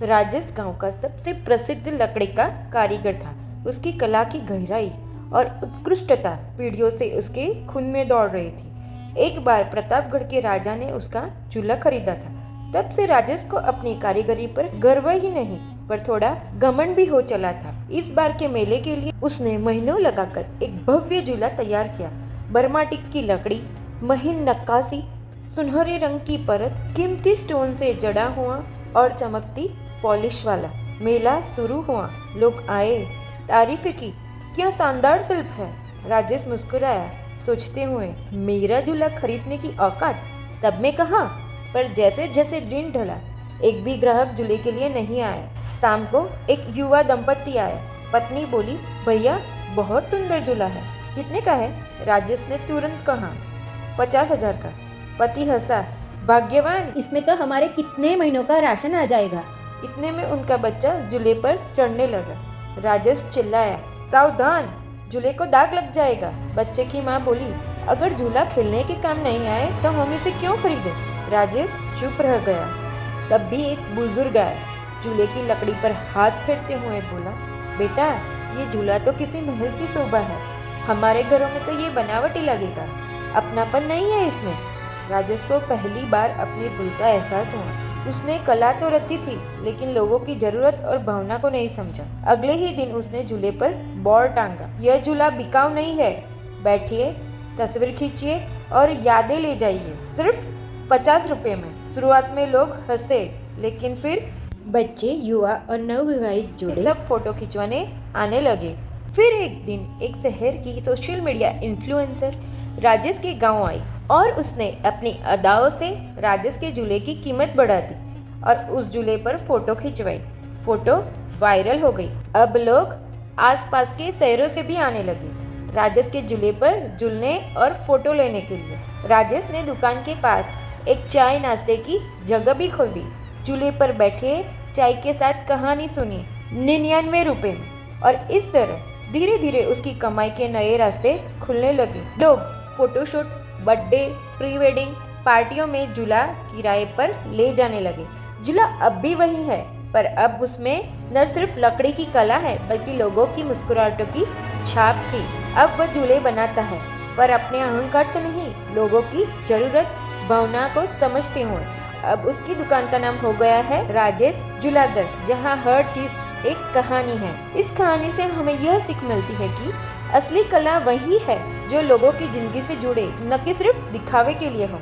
राजेश गांव का सबसे प्रसिद्ध लकड़ी का कारीगर था। उसकी कला की गहराई और उत्कृष्टता पीढ़ियों से उसके खून में दौड़ रही थी। एक बार प्रतापगढ़ के राजा ने उसका चूल्हा खरीदा था। तब से राजेश को अपनी कारीगरी पर गर्व ही नहीं पर थोड़ा घमंड भी हो चला था। इस बार के मेले के लिए उसने महीनों लगाकर एक भव्य झूला तैयार किया। बर्माटिक की लकड़ी, महीन नक्काशी, सुनहरे रंग की परत, कीमती स्टोन से जड़ा हुआ और चमकती पॉलिश वाला। मेला शुरू हुआ। लोग आए, तारीफें की, क्या शानदार शिल्प है। राजेश मुस्कुराया, सोचते हुए मेरा झूला खरीदने की औकात सब में कहा। पर जैसे जैसे दिन ढला एक भी ग्राहक झूले के लिए नहीं आया। शाम को एक युवा दंपत्ति आया। पत्नी बोली, भैया बहुत सुंदर झूला है, कितने का है? राजेश ने तुरंत कहा, 50,000 का। पति हंसा, भाग्यवान, इसमें तो हमारे कितने महीनों का राशन आ जाएगा। इतने में उनका बच्चा झूले पर चढ़ने लगा। राजेश चिल्लाया, सावधान, झूले को दाग लग जाएगा। बच्चे की माँ बोली, अगर झूला खेलने के काम नहीं आए तो हम इसे क्यों खरीदें? राजेश चुप रह गया। तब भी एक बुजुर्ग आया, झूले की लकड़ी पर हाथ फेरते हुए बोला, बेटा ये झूला तो किसी महल की शोभा है, हमारे घरों में तो ये बनावटी लगेगा, अपनापन नहीं है इसमें। राजेश को पहली बार अपनी भूल का एहसास हुआ। उसने कला तो रची थी लेकिन लोगों की जरूरत और भावना को नहीं समझा। अगले ही दिन उसने झूले पर बोर्ड टांगा, यह झूला बिकाऊ नहीं है, बैठिए, तस्वीर खींचिए और यादें ले जाइए, सिर्फ 50 रुपए में। शुरुआत में लोग हंसे लेकिन फिर बच्चे, युवा और नवविवाहित जोड़े सब फोटो खिंचवाने आने लगे। फिर एक दिन एक शहर की सोशल मीडिया इन्फ्लुएंसर राजेश के गांव आई और उसने अपनी अदाओं से राजेश के झूले की कीमत बढ़ा दी और उस झूले पर फोटो खिंचवाई। फोटो वायरल हो गई। अब लोग आसपास के शहरों से भी आने लगे राजेश के झूले पर झूलने और फोटो लेने के लिए। राजेश ने दुकान के पास एक चाय नाश्ते की जगह भी खोल दी। झूले पर बैठे चाय के साथ कहानी सुनी 99 रुपए में। और इस तरह धीरे धीरे उसकी कमाई के नए रास्ते खुलने लगे। लोग फोटोशूट, बर्थडे, प्री वेडिंग पार्टियों में झूला किराए पर ले जाने लगे। झूला अब भी वही है पर अब उसमें न सिर्फ लकड़ी की कला है बल्कि लोगों की मुस्कुराहटों की छाप थी। अब वह झूले बनाता है पर अपने अहंकार से नहीं, लोगों की जरूरत भावना को समझते हुए। अब उसकी दुकान का नाम हो गया है राजेश झूलाघर, जहाँ हर चीज एक कहानी है। इस कहानी से हमें यह सीख मिलती है कि असली कला वही है जो लोगों की जिंदगी से जुड़े, न कि सिर्फ दिखावे के लिए हो।